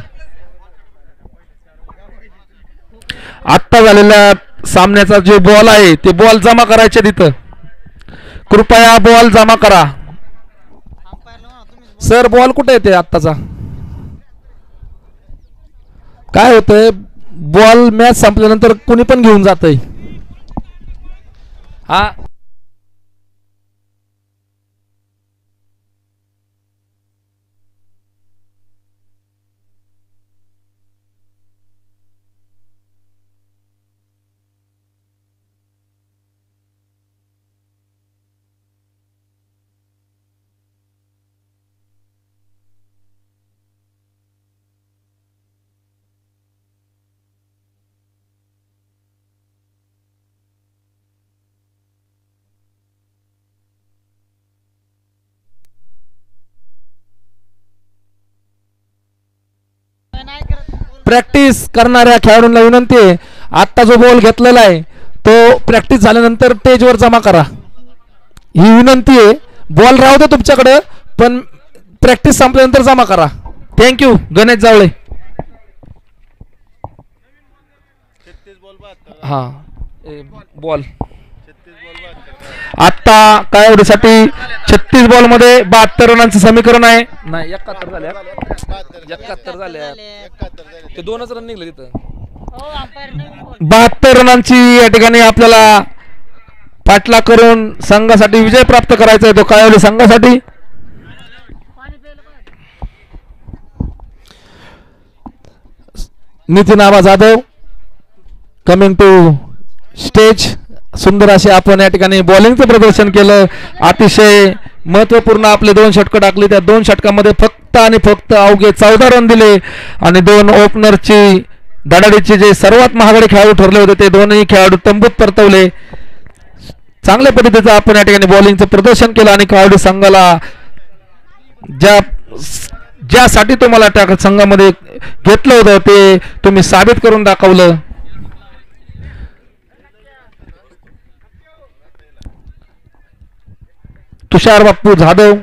आत्ता झालेल्या सामन्याचा जो बॉल आहे ते बॉल जमा करायचे तिथं. कृपया बॉल जमा करा. सर बॉल कुठे येते आत्ताचा? काय होतंय, बॉल मॅच संपल्यानंतर कुणी पण घेऊन जातंय. हा प्रॅक्टिस करणाऱ्या खेळाडूंना विनंती आहे, आत्ता जो बॉल घेतलेला आहे तो प्रॅक्टिस झाल्यानंतर स्टेजवर जमा करा, ही विनंती आहे. बॉल राहू दे तुमच्याकडे, पण प्रॅक्टिस संपल्यानंतर जमा करा. थँक्यू. गणेश जावळे. हा बॉल आत्ता काळवडीसाठी 36 बॉल मध्ये 72 रनांचं समीकरण आहे. नाही 71 झाल्या, 71 झाल्या, ते 2च रन निघले तिथं. 72 रनांची या ठिकाणी आपल्याला पाठला करून संघासाठी विजय प्राप्त करायचा आहे, तो काळवडी संघासाठी. नितीन आबा जाधव कमिंग टू स्टेज. सुंदर असे आपण या ठिकाणी बॉलिंगचं प्रदर्शन केलं. अतिशय महत्त्वपूर्ण आपले 2 षटकं टाकले. त्या 2 षटकामध्ये फक्त आणि फक्त अवघे 14 रन दिले आणि 2 ओपनरची धडाडीचे जे सर्वात महागडे खेळाडू ठरले होते ते दोन्ही खेळाडू तंबूत परतवले. चांगल्या पद्धतीचं आपण या ठिकाणी बॉलिंगचं प्रदर्शन केलं आणि काळवडी संघाला ज्यासाठी तुम्हाला त्या संघामध्ये घेतलं होतं ते तुम्ही साबित करून दाखवलं. तुषार बाप्पू जाधव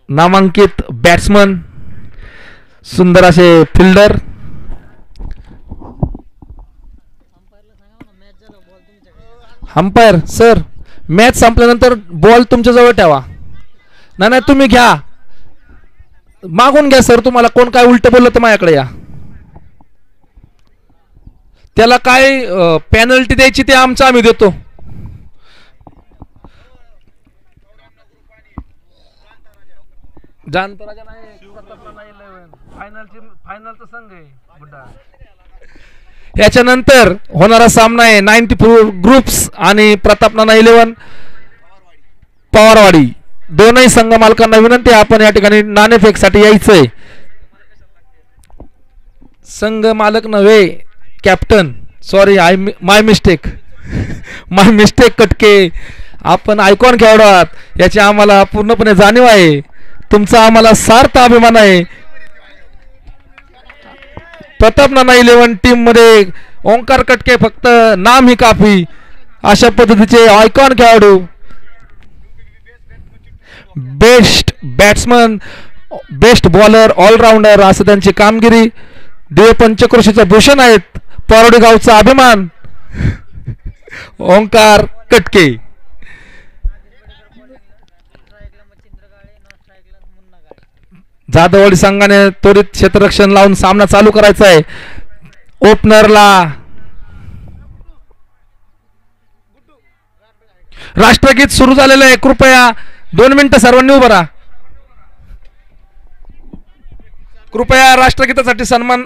नामांकित बॅट्समन, सुंदर असे फिल्डर. अंपायर सर, मॅच संपल्यानंतर बॉल तुमच्याजवळ ठेवा. नाही तुम्ही घ्या, मागून घ्या सर. तुम्हाला कोण काय उलट बोललं तर माझ्याकडे या. त्याला काय पेनल्टी द्यायची ते आम्ही देतो. जानता राजा नाही, फायनलचा संघ आहे बुड्डा. याच्यानंतर होणारा सामना आहे 94 ग्रुप्स आणि प्रताप नाना 11 पवारवाडी. दोनही संघ मालकांना विनंती आहे, आपण या ठिकाणी नाणेफेकसाठी यायचंय. संघ मालक नव्हे, कॅप्टन. सॉरी, माय मिस्टेक कटके. आपण आयकॉन खेळाडू आहात याची आम्हाला पूर्णपणे जाणीव आहे. तुमचा आम्हाला सार्थ अभिमान आहे. प्रताप नाना 11 टीम मध्ये ओंकार कटके फक्त नाम ही काफी, अशा पद्धतीचे आयकॉन खेळाडू. Best batsman, best bowler, all rounder असं त्यांची कामगिरी. देव पंचक्रोशीचं भूषण आहेत. पारोडी गावचा अभिमान ओंकार कटके. जाधववाडी संघाने त्वरित क्षेत्ररक्षण लावून सामना चालू करायचा आहे. ओपनरला राष्ट्रगीत सुरू झालेलं आहे. कृपया 2 मिनिटं सर्वांनी उभं राहा. कृपया राष्ट्रगीतासाठी सन्मान.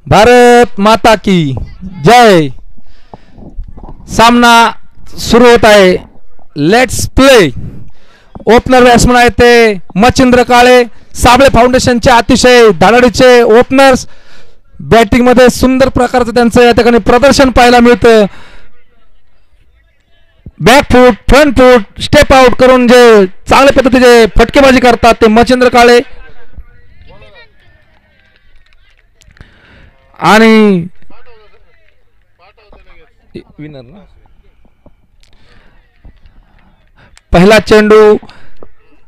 भारत माता की जय. सामना सुरू होत आहे. Let's play. ओपनर बॅट्समन आहेत ते मच्छिंद्र काळे, साबळे फाउंडेशनचे अतिशय धडाडीचे ओपनर्स. बॅटिंग मध्ये सुंदर प्रकारचं त्यांचं या ठिकाणी प्रदर्शन पाहायला मिळतं. बॅक फूट, फ्रंट फूट, स्टेप आउट करून जे चांगल्या पद्धतीचे फटकेबाजी करतात ते मच्छिंद्र काळे. आणि विनर ना, पहिला चेंडू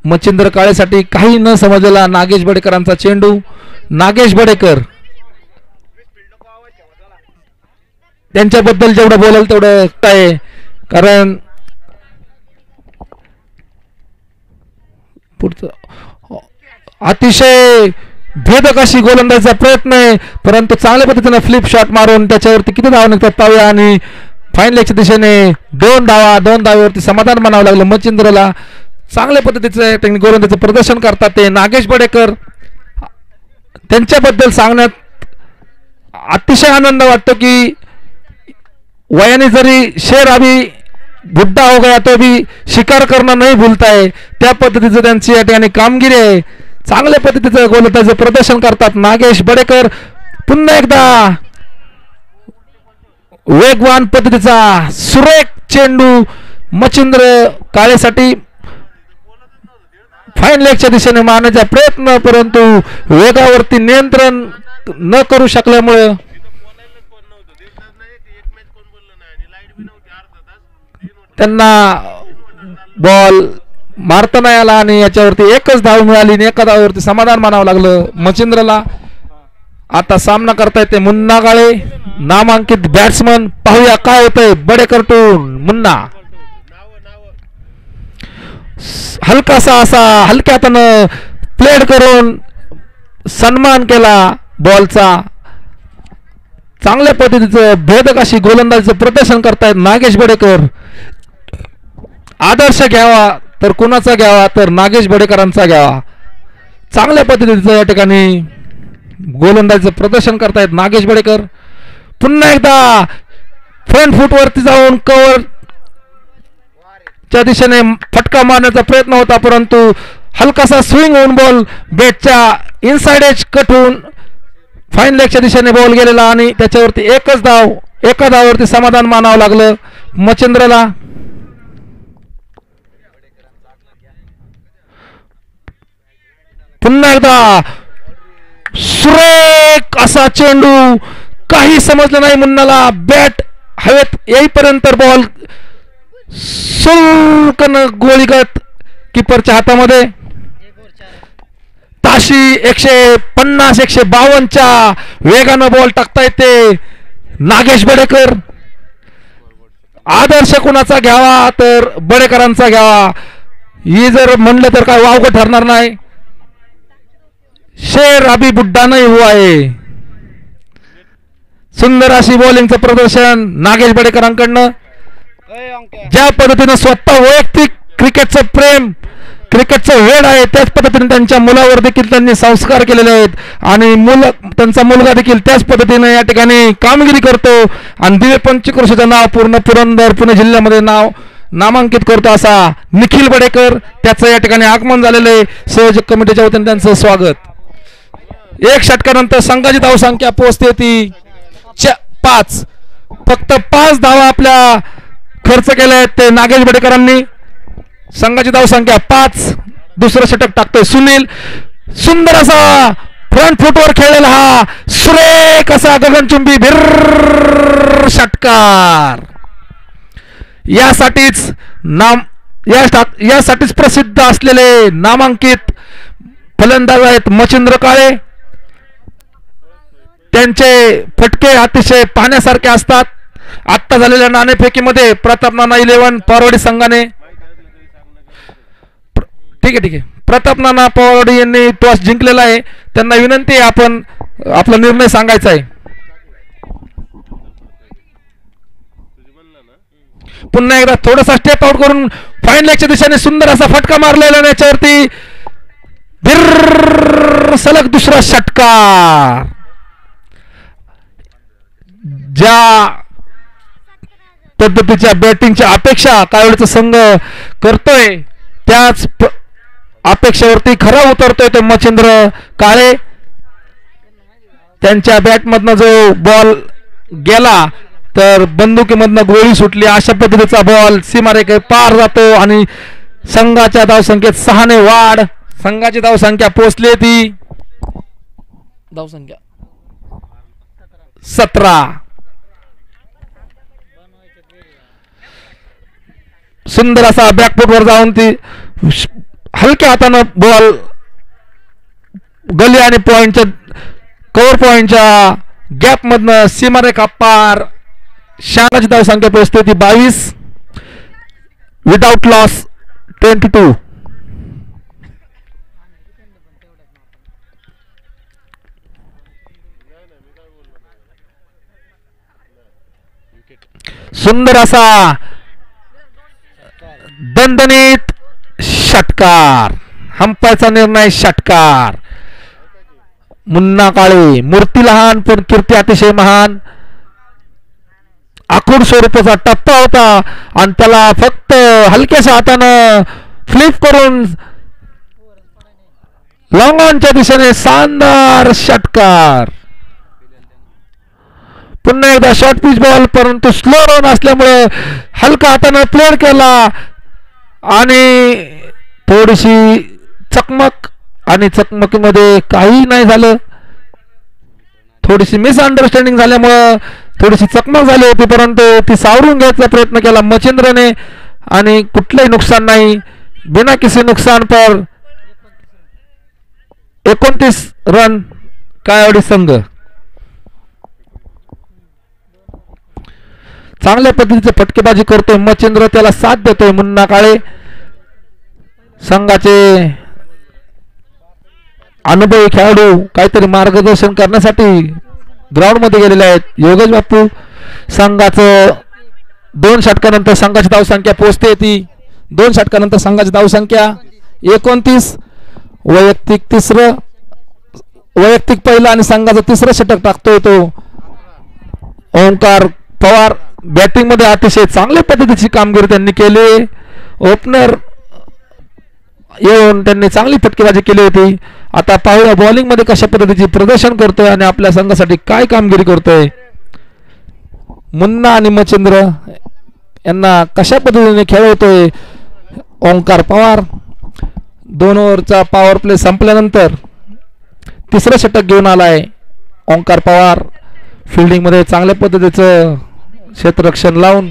मच्छिंद्र काळेसाठी काही न समजलेला नागेश बडेकरांचा चेंडू. नागेश बडेकर त्यांच्याबद्दल जेवढं बोलाल तेवढं काय, कारण पुढचं अतिशय भेदक अशी गोलंदाजीचा प्रयत्न आहे, परंतु चांगल्या पद्धतीने फ्लिप शॉट मारून त्याच्यावरती किती धावा निघतात पाहूया. आणि फाईन लेगच्या दिशेने 2 धावावरती समाधान मानावं लागलं मच्छिंद्रला. चांगल्या पद्धतीचं गोलंदाजीचं प्रदर्शन करतात ते नागेश बडेकर. त्यांच्याबद्दल सांगण्यात अतिशय आनंद वाटतो की वयाने जरी शेर अभी बुड्ढा हो गया तो भी शिकार करणं नाही भूलताय, त्या पद्धतीचं त्यांची या ठिकाणी कामगिरी आहे. चांगल्या पद्धतीचं गोलंदाजीचं प्रदर्शन करतात नागेश बडेकर. पुन्हा एकदा वेगवान पद्धतीचा सुरेख चेंडू मच्छिंद्र काळेसाठी फाईन लेगच्या दिशेने मारण्याचा प्रयत्न, परंतु वेगावरती नियंत्रण न करू शकल्यामुळे त्यांना बॉल मारता नाही आला आणि याच्यावरती एकच धाव मिळाली आणि एका धावावरती समाधान मानावं लागलं मच्छिंद्रला. आता सामना करता येते मुन्ना काळे, नामांकित बॅट्समन. पाहूया काय होतंय. बडेकरटून मुन्ना हलकासा असा हलक्या हातानं प्लेड करून सन्मान केला बॉलचा. चांगल्या पद्धतीचं भेदक अशी गोलंदाजीचं प्रदर्शन करतायत नागेश बडेकर. आदर्श घ्यावा तर कुणाचा घ्यावा तर नागेश बडेकरांचा घ्यावा. चांगल्या पद्धतीचं या ठिकाणी गोलंदाजीचं प्रदर्शन करतायत नागेश बडेकर. पुन्हा एकदा फ्रंट फुटवरती जाऊन कव्हर च्या दिशेने फटका मारण्याचा प्रयत्न होता, परंतु हलकासा स्विंग होऊन बॉल बॅटच्या इनसाइड एज कट होऊन फाईन लेगच्या दिशेने बॉल गेलेला आणि त्याच्यावरती एकच धाव, एका धावावरती समाधान मानावं लागलं मच्छिंद्रला. पुन्हा एकदा सुरेख असा चेंडू, काही समजलं नाही मुन्नाला. बॅट हवेत येईपर्यंत बॉल सुलकन गोळीगत किपरच्या हातामध्ये. ताशी 150-152च्या वेगानं बॉल टाकता येते नागेश बडेकर. आदर्श कुणाचा घ्यावा तर बडेकरांचा घ्यावा, ही जर म्हणलं तर काय वावगं ठरणार नाही. शेर अभी बुड्ढा नाही हुआ आहे. सुंदर अशी बॉलिंगचं प्रदर्शन नागेश बडेकरांकडनं. ज्या पद्धतीने स्वतः वैयक्तिक क्रिकेटचं प्रेम, क्रिकेटचं वेड आहे, त्याच पद्धतीने त्यांच्या मुलावर देखील त्यांनी संस्कार केलेले आहेत आणि त्यांचा मुलगा देखील त्याच पद्धतीने या ठिकाणी कामगिरी करतो आणि दिव्य पंचक्रोशीचं नाव पूर्ण पुरंदर पुणे जिल्ह्यामध्ये नामांकित करतो असा निखिल बडेकर. त्याचं या ठिकाणी आगमन झालेलं आहे. संयोजक कमिटीच्या वतीने त्यांचं स्वागत. एक षटकानंतर संघाची धावसंख्या पोहोचते ती 5. फक्त 5 धावा आपल्या खर्च केले आहेत ते नागेश बडेकरांनी. संघाची धावसंख्या 5. दुसरं षटक टाकतोय सुनील. सुंदर असा फ्रंट फुटवर खेळलेला हा सुरेख असा गगनचुंबी भिर षटकार. यासाठीच प्रसिद्ध असलेले नामांकित फलंदाज आहेत मच्छिंद्र काळे. त्यांचे फटके अतिशय पाहण्यासारखे असतात. आत्ता झालेल्या नाणेफेकीमध्ये प्रताप नाना 11 पारवडी संघाने, ठीक आहे प्रताप नाना पारवडी यांनी टॉस जिंकलेला आहे. त्यांना विनंती आहे आपण आपला निर्णय सांगायचा आहे. पुन्हा एकदा थोडासा स्टेप आउट करून फाईन लेगच्या दिशेने सुंदर असा फटका मारलेला याच्यावरती सलग दुसरा षटकार. ज्या पद्धतीच्या बॅटिंगच्या अपेक्षा काळवेचा संघ करतोय त्याच अपेक्षेवरती खरा उतरतोय तो मच्छिंद्र काळे. त्यांच्या बॅटमधनं जो बॉल गेला तर बंदुकीमधनं गोळी सुटली, अशा पद्धतीचा बॉल सीमारेखे पार जातो आणि संघाच्या धावसंख्येत 6 ने वाढ. संघाची धावसंख्या पोहोचली ती धावसंख्या 17. सुंदर असा बॅकफुटवर जाऊन ती हलक्या हातानं बॉल गली आणि पॉइंटच्या कव्हर पॉइंटच्या गॅप मधनं सीमारेखा पार. शानाची धावसंख्या पोहोचते ती 22. Without loss 22. सुंदर असा दणदणीत षटकार, हंपायचा निर्णय षटकार. मुन्ना काळे, मूर्ती लहान पण कीर्ती अतिशय महान. आखूड स्वरूपाचा टप्पा होता आणि त्याला फक्त हलक्याशा हातानं फ्लिप करून लॉंग ऑनच्या दिशेने शानदार षटकार. पुन्हा एकदा शॉर्ट पिच बॉल, परंतु स्लो रन असल्यामुळे हलका हातानं प्लेड केला आणि थोडीशी चकमक, आणि चकमकीमध्ये काही नाही झालं. थोडीशी मिसअंडरस्टँडिंग झाल्यामुळं थोडीशी चकमक झाली होती, परंतु ती सावरून घ्यायचा प्रयत्न केला मच्छिंद्रने आणि कुठलंही नुकसान नाही. बिना किसी नुकसान पर 29 रन कायवाडी संघ. चांगल्या पद्धतीचे फटकेबाजी करतोय मच्छिंद्र, त्याला साथ देतोय मुन्ना काळे. संघाचे अनुभवी खेळाडू काहीतरी मार्गदर्शन करण्यासाठी ग्राउंड मध्ये गेलेले आहेत. योगेश बापू. संघाचं 2 षटकानंतर संघाची धावसंख्या पोहोचते ती 2 षटकानंतर संघाची धावसंख्या 29. वैयक्तिक पहिला आणि संघाचं 3रं षटक टाकतोय तो ओंकार पवार. बॅटिंग मध्ये अतिशय चांगल्या पद्धतीची कामगिरी त्यांनी केली. ओपनर येऊन त्यांनी चांगली फटकेबाजी केली होती. आता पाहूया बॉलिंग मध्ये कशा पद्धतीचे प्रदर्शन करतोय आणि आपल्या संघासाठी काय कामगिरी करतोय. मुन्ना आणि मच्छिंद्र यांना कशा पद्धतीने खेळवतोय ओंकार पवार. 2 ओव्हरचा पॉवर प्ले संपल्यानंतर 3रं षटक घेऊन आलाय ओंकार पवार. फिल्डिंग मध्ये चांगल्या पद्धतीचं क्षेत्ररक्षण लावून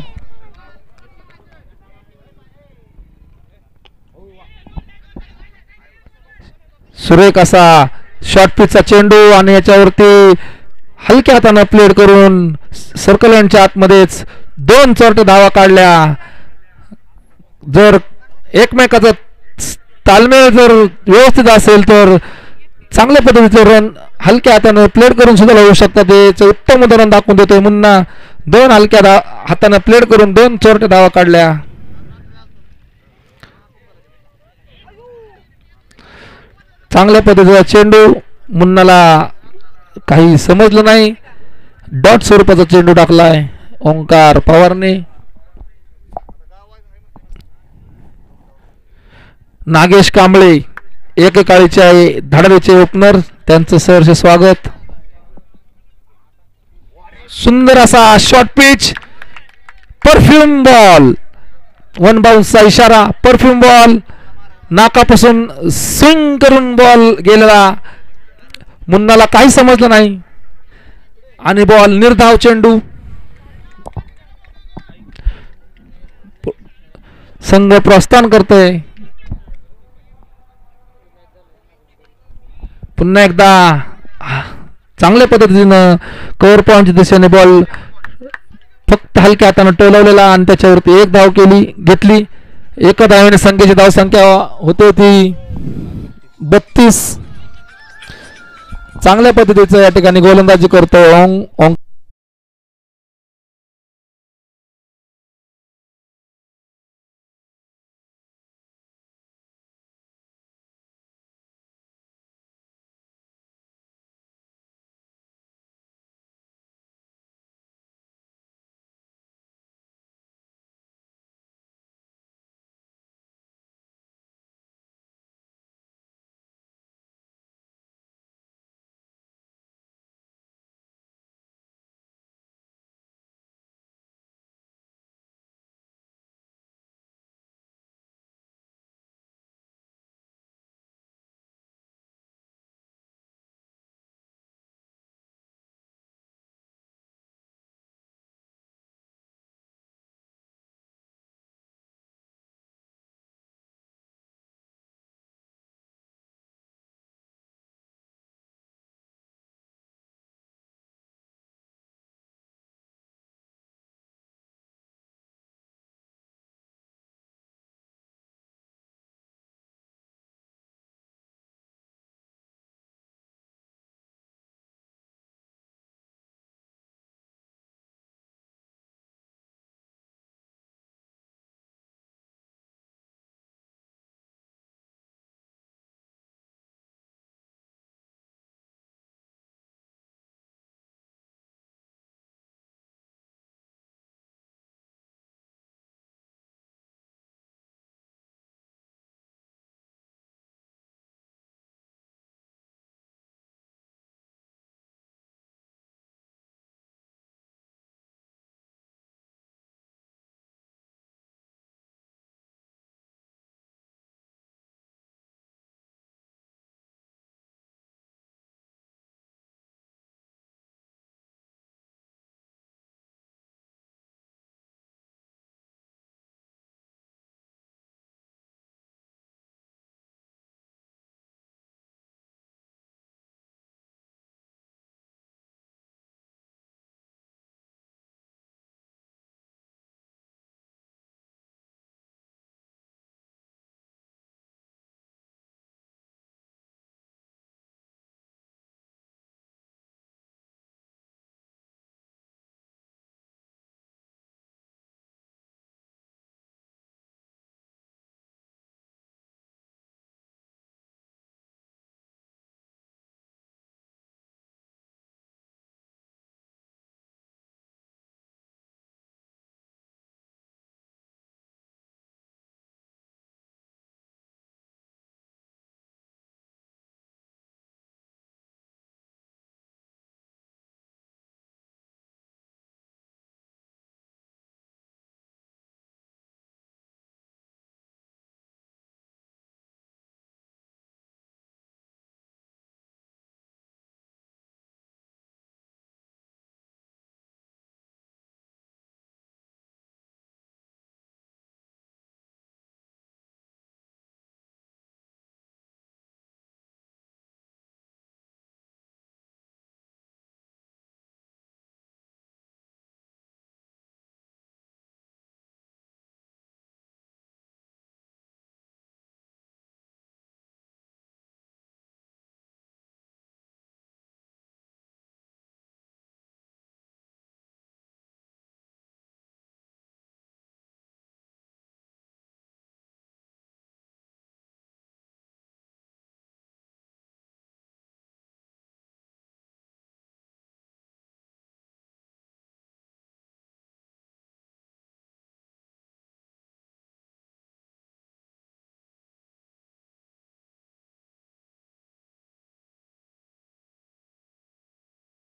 सुरेख असा शॉर्ट पिचचा चेंडू आणि याच्यावरती हलक्या हाताने प्लेड करून सर्कल एंडच्या आतमध्येच 2 चौरटे धावा काढल्या. जर एकमेकाचा तालमेळ जर व्यवस्थित असेल तर चांगल्या पद्धतीचे रन हलक्या हाताने प्लेड करून सुद्धा होऊ शकतात. याचं उत्तम उदाहरण दाखवून देतोय मुन्ना. 2 हलक्या हाताने प्लेड करून 2 चौरटे धावा काढल्या. चांगल्या पद्धतीचा चेंडू, मुन्नाला काही समजलं नाही, डॉट स्वरूपाचा चेंडू टाकलाय ओंकार पवारने. नागेश कांबळे एकेकाळीचे धाडवीचे ओपनर, त्यांचं सहर्ष स्वागत. सुंदर असा शॉर्ट पिच, परफ्यूम बॉल, 1 बाउन्सचा इशारा. परफ्यूम बॉल नाकापासून स्विंग करून बॉल गेलेला, मुन्नाला काही समजलं नाही आणि बॉल निर्धाव चेंडू. संघ प्रस्थान करतोय. पुन्हा एकदा चांगल्या पद्धतीनं कव्हर पॉईंटच्या दिशेने बॉल फक्त हलक्या हाताने टोलवलेला आणि त्याच्यावरती 1 धाव घेतली. एका धावेने संघाची धावसंख्या होते ती 32. चांगल्या पद्धतीचं या ठिकाणी गोलंदाजी करतोय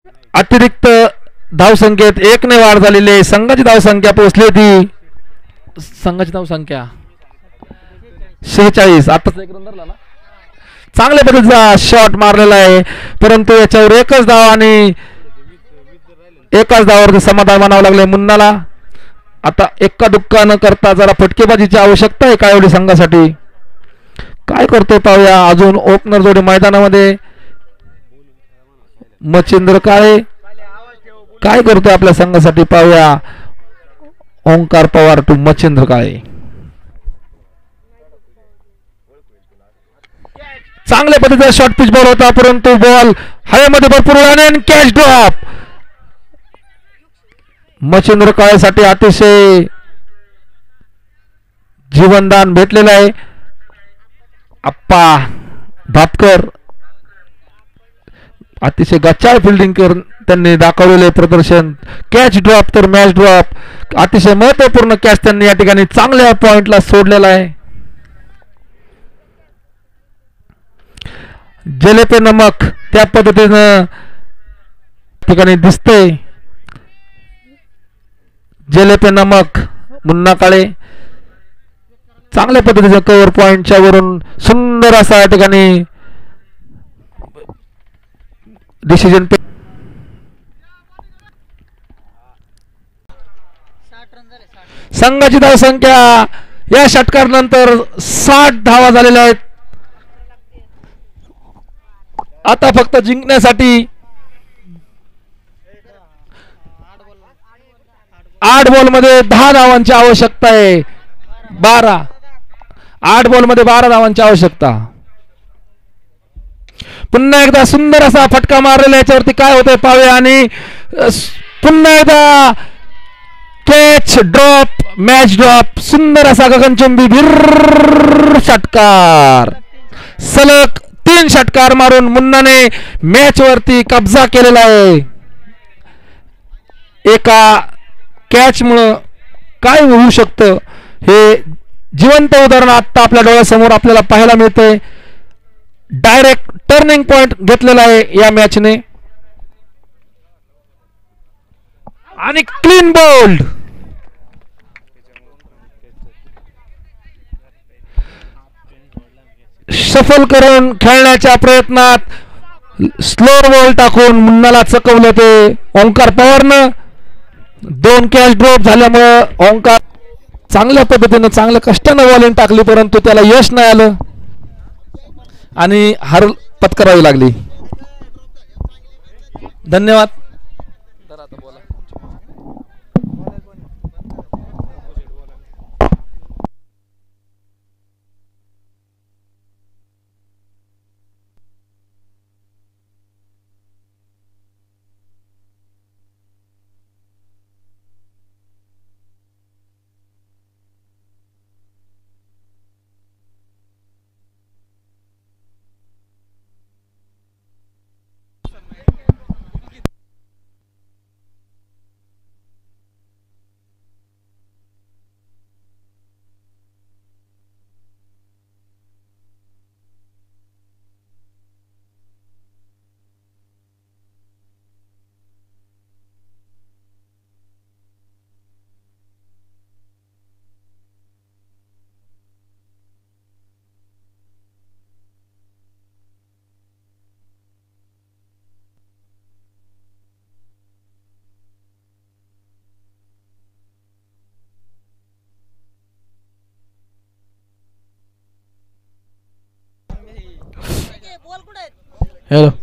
अतिरिक्त धावसंख्येत 1 ने वाढ झालेली आहे. संघाची धावसंख्या पोहोचली होती, संघाची धावसंख्या 46. आताच एक रन धरला ना, चांगल्या पद्धतीचा शॉट मारलेला आहे, परंतु याच्यावर एकच धाव आणि एकाच धावावरती समाधान मानावं लागले मुन्नाला. आता एक्का दुक्का न करता जरा फटकेबाजीची आवश्यकता आहे काळवडी संघासाठी. काय करतो पाहूया. अजून ओपनर जोडी मैदानामध्ये. मच्छिंद्र काळे काय करतो आपल्या संघासाठी पाहूया. ओंकार पवार टू मच्छिंद्र काळे. चांगल्या पद्धतीचा शॉर्ट पिच बॉल होता, परंतु बॉल हवेमध्ये भरपूर उडाले आणि कॅच ड्रॉप. मच्छिंद्र काळेसाठी अतिशय जीवनदान भेटलेलं आहे. अप्पा भापकर अतिशय गच्चाळ फिल्डिंग करून त्यांनी दाखवलेले प्रदर्शन. कॅच ड्रॉप तर मॅच ड्रॉप, अतिशय महत्वपूर्ण कॅच त्यांनी या ठिकाणी चांगल्या पॉइंटला सोडलेला आहे. जले पे नमक त्या पद्धतीनं ठिकाणी दिसतंय. जले पे नमक मुन्ना काळे चांगल्या पद्धतीच्या कव्हर पॉइंटच्या वरून सुंदर असा या ठिकाणी डिसिजन. संघाची धावसंख्या या षटकारानंतर 60 धावा झालेल्या आहेत. आता फक्त जिंकण्यासाठी 8 बॉलमध्ये 10 धावांची आवश्यकता आहे. 8 बॉलमध्ये 12 धावांची आवश्यकता. पुन्हा एकदा सुंदर असा फटका मारलेला, याच्यावरती काय होतंय पाहूया. आणि पुन्हा एकदा कॅच ड्रॉप मॅच ड्रॉप. सुंदर असा गगनचुंबी भिर षटकार. सलग 3 षटकार मारून मुन्नाने मॅच वरती कब्जा केलेला आहे. एका कॅच मुळे काय होऊ शकतं हे जिवंत उदाहरण आता आपल्या डोळ्यासमोर आपल्याला पाहायला मिळतंय. डायरेक्ट टर्निंग पॉइंट घेतलेला आहे या मॅचने. आणि क्लीन बोल्ड. सफल करून खेळण्याच्या प्रयत्नात स्लोअर बॉल टाकून मुन्नाला चकवलं ते ओंकार पवारनं. 2 कॅच ड्रॉप झाल्यामुळे ओंकार चांगल्या पद्धतीनं चांगल्या कष्टानं बॉलिंग टाकली, परंतु त्याला यश नाही आलं आणि हार पत्करावी लागली. धन्यवाद. हेलो.